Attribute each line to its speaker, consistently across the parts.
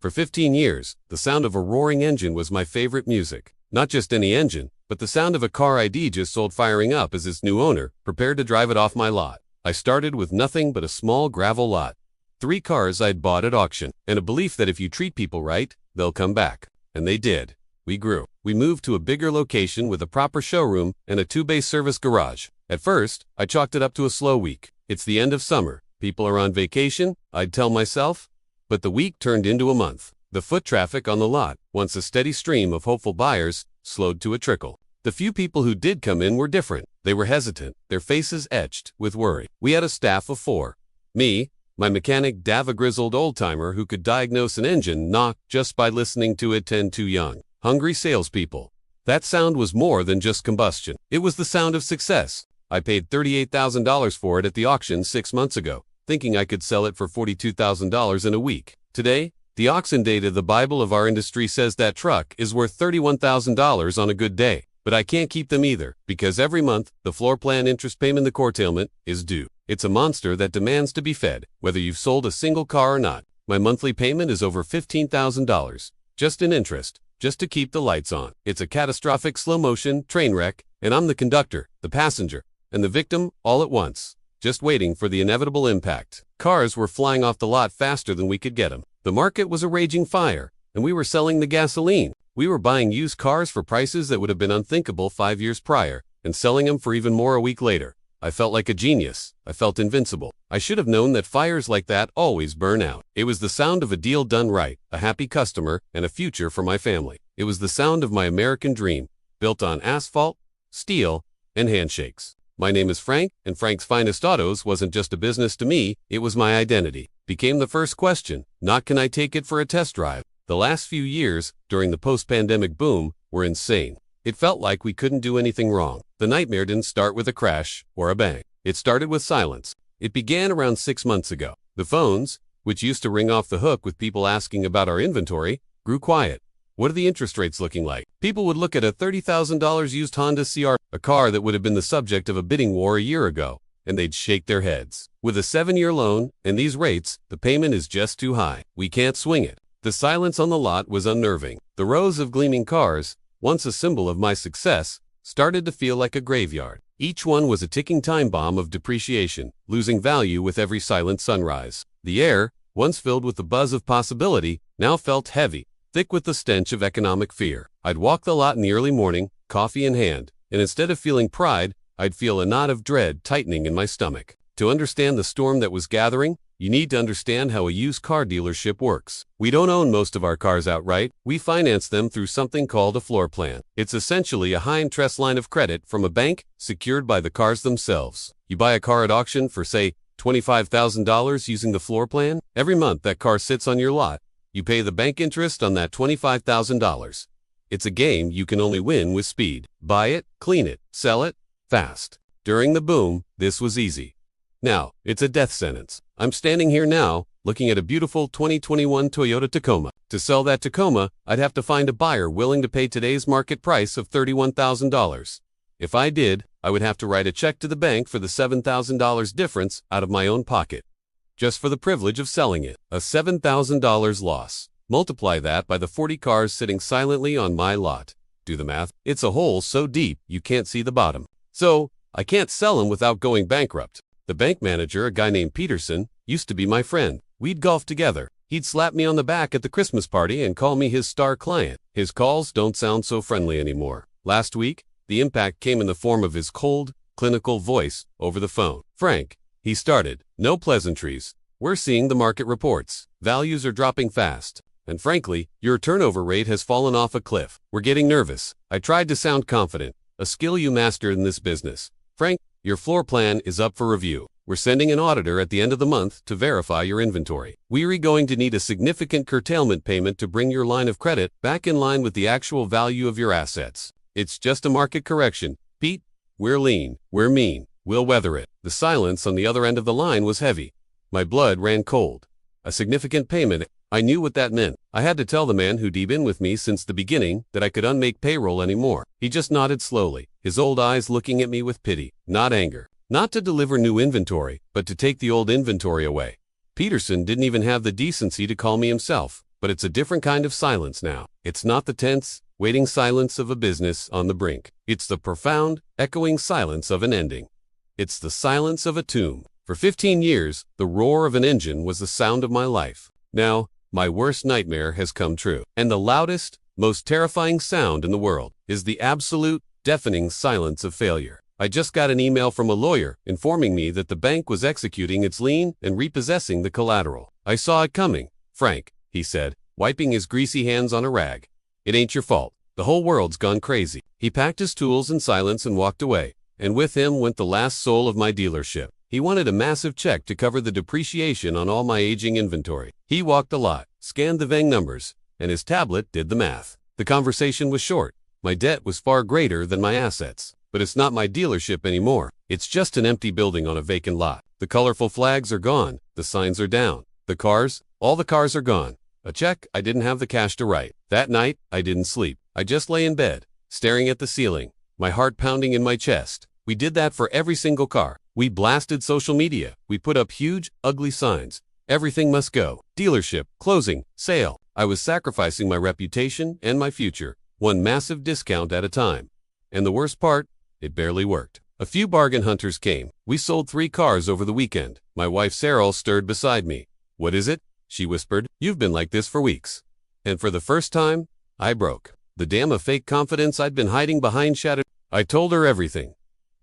Speaker 1: For 15 years, the sound of a roaring engine was my favorite music. Not just any engine, but the sound of a car I'd just sold firing up as its new owner prepared to drive it off my lot. I started with nothing but a small gravel lot. 3 cars I'd bought at auction, and a belief that if you treat people right, they'll come back. And they did. We grew. We moved to a bigger location with a proper showroom and a 2-bay service garage. At first, I chalked it up to a slow week. It's the end of summer. People are on vacation, I'd tell myself. But the week turned into a month. The foot traffic on the lot, once a steady stream of hopeful buyers, slowed to a trickle. The few people who did come in were different. They were hesitant, their faces etched with worry. We had a staff of 4. Me, my mechanic Dav, a grizzled old-timer who could diagnose an engine knock just by listening to it, 10 too young. Hungry salespeople. That sound was more than just combustion. It was the sound of success. I paid $38,000 for it at the auction 6 months ago, thinking I could sell it for $42,000 in a week. Today, the auction data, the Bible of our industry, says that truck is worth $31,000 on a good day. But I can't keep them either, because every month, the floor plan interest payment, the curtailment, is due. It's a monster that demands to be fed, whether you've sold a single car or not. My monthly payment is over $15,000, just in interest, just to keep the lights on. It's a catastrophic slow-motion train wreck, and I'm the conductor, the passenger, and the victim all at once, just waiting for the inevitable impact. Cars were flying off the lot faster than we could get them. The market was a raging fire, and we were selling the gasoline. We were buying used cars for prices that would have been unthinkable 5 years prior, and selling them for even more a week later. I felt like a genius. I felt invincible. I should have known that fires like that always burn out. It was the sound of a deal done right, a happy customer, and a future for my family. It was the sound of my American dream, built on asphalt, steel, and handshakes. My name is Frank, and Frank's Finest Autos wasn't just a business to me, it was my identity. Became the first question, not can I take it for a test drive. The last few years, during the post-pandemic boom, were insane. It felt like we couldn't do anything wrong. The nightmare didn't start with a crash or a bang. It started with silence. It began around 6 months ago. The phones, which used to ring off the hook with people asking about our inventory, grew quiet. What are the interest rates looking like? People would look at a $30,000 used Honda CR, a car that would have been the subject of a bidding war a year ago, and they'd shake their heads. With a 7-year loan and these rates, the payment is just too high. We can't swing it. The silence on the lot was unnerving. The rows of gleaming cars, once a symbol of my success, started to feel like a graveyard. Each one was a ticking time bomb of depreciation, losing value with every silent sunrise. The air, once filled with the buzz of possibility, now felt heavy, thick with the stench of economic fear. I'd walk the lot in the early morning, coffee in hand, and instead of feeling pride, I'd feel a knot of dread tightening in my stomach. To understand the storm that was gathering, you need to understand how a used car dealership works. We don't own most of our cars outright. We finance them through something called a floor plan. It's essentially a high-interest line of credit from a bank secured by the cars themselves. You buy a car at auction for, say, $25,000 using the floor plan. Every month that car sits on your lot. You pay the bank interest on that $25,000. It's a game you can only win with speed. Buy it, clean it, sell it, fast. During the boom, this was easy. Now, it's a death sentence. I'm standing here now, looking at a beautiful 2021 Toyota Tacoma. To sell that Tacoma, I'd have to find a buyer willing to pay today's market price of $31,000. If I did, I would have to write a check to the bank for the $7,000 difference out of my own pocket, just for the privilege of selling it. A $7,000 loss. Multiply that by the 40 cars sitting silently on my lot. Do the math. It's a hole so deep you can't see the bottom. So, I can't sell them without going bankrupt. The bank manager, a guy named Peterson, used to be my friend. We'd golf together. He'd slap me on the back at the Christmas party and call me his star client. His calls don't sound so friendly anymore. Last week, the impact came in the form of his cold, clinical voice over the phone. Frank, he started. No pleasantries. We're seeing the market reports. Values are dropping fast. And frankly, your turnover rate has fallen off a cliff. We're getting nervous. I tried to sound confident, a skill you mastered in this business. Frank, your floor plan is up for review. We're sending an auditor at the end of the month to verify your inventory. We're going to need a significant curtailment payment to bring your line of credit back in line with the actual value of your assets. It's just a market correction. Pete, we're lean, we're mean, we'll weather it. The silence on the other end of the line was heavy. My blood ran cold. A significant payment. I knew what that meant. I had to tell the man who'd been with me since the beginning that I could unmake payroll anymore. He just nodded slowly, his old eyes looking at me with pity, not anger. Not to deliver new inventory, but to take the old inventory away. Peterson didn't even have the decency to call me himself, But it's a different kind of silence now. It's not the tense, waiting silence of a business on the brink. It's the profound, echoing silence of an ending. It's the silence of a tomb. For 15 years, the roar of an engine was the sound of my life. Now, my worst nightmare has come true. And the loudest, most terrifying sound in the world is the absolute, deafening silence of failure. I just got an email from a lawyer informing me that the bank was executing its lien and repossessing the collateral. I saw it coming, Frank, he said, wiping his greasy hands on a rag. It ain't your fault. The whole world's gone crazy. He packed his tools in silence and walked away, and with him went the last soul of my dealership. He wanted a massive check to cover the depreciation on all my aging inventory. He walked the lot, scanned the VANG numbers, and his tablet did the math. The conversation was short. My debt was far greater than my assets. But it's not my dealership anymore. It's just an empty building on a vacant lot. The colorful flags are gone. The signs are down. The cars, all the cars are gone. A check I didn't have the cash to write. That night, I didn't sleep. I just lay in bed, staring at the ceiling, my heart pounding in my chest. We did that for every single car. We blasted social media. We put up huge, ugly signs. Everything must go. Dealership, closing, sale. I was sacrificing my reputation and my future, one massive discount at a time. And the worst part, it barely worked. A few bargain hunters came. We sold 3 cars over the weekend. My wife Sarah stirred beside me. "What is it?" she whispered. "You've been like this for weeks." And for the first time, I broke. The dam of fake confidence I'd been hiding behind shattered. I told her everything.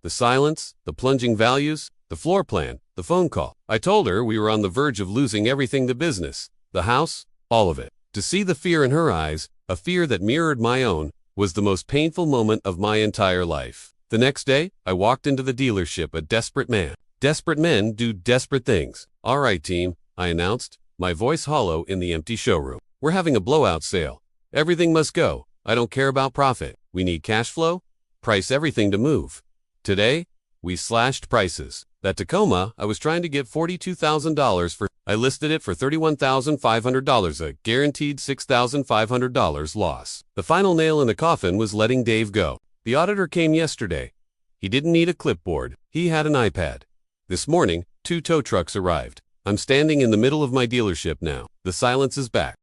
Speaker 1: The silence, the plunging values, the floor plan, the phone call. I told her we were on the verge of losing everything, the business, the house, all of it. To see the fear in her eyes, a fear that mirrored my own, was the most painful moment of my entire life. The next day, I walked into the dealership, a desperate man. Desperate men do desperate things. "All right, team," I announced, my voice hollow in the empty showroom. "We're having a blowout sale. Everything must go. I don't care about profit. We need cash flow. Price everything to move." Today, we slashed prices. That Tacoma, I was trying to get $42,000 for. I listed it for $31,500, a guaranteed $6,500 loss. The final nail in the coffin was letting Dave go. The auditor came yesterday. He didn't need a clipboard. He had an iPad. This morning, 2 tow trucks arrived. I'm standing in the middle of my dealership now. The silence is back.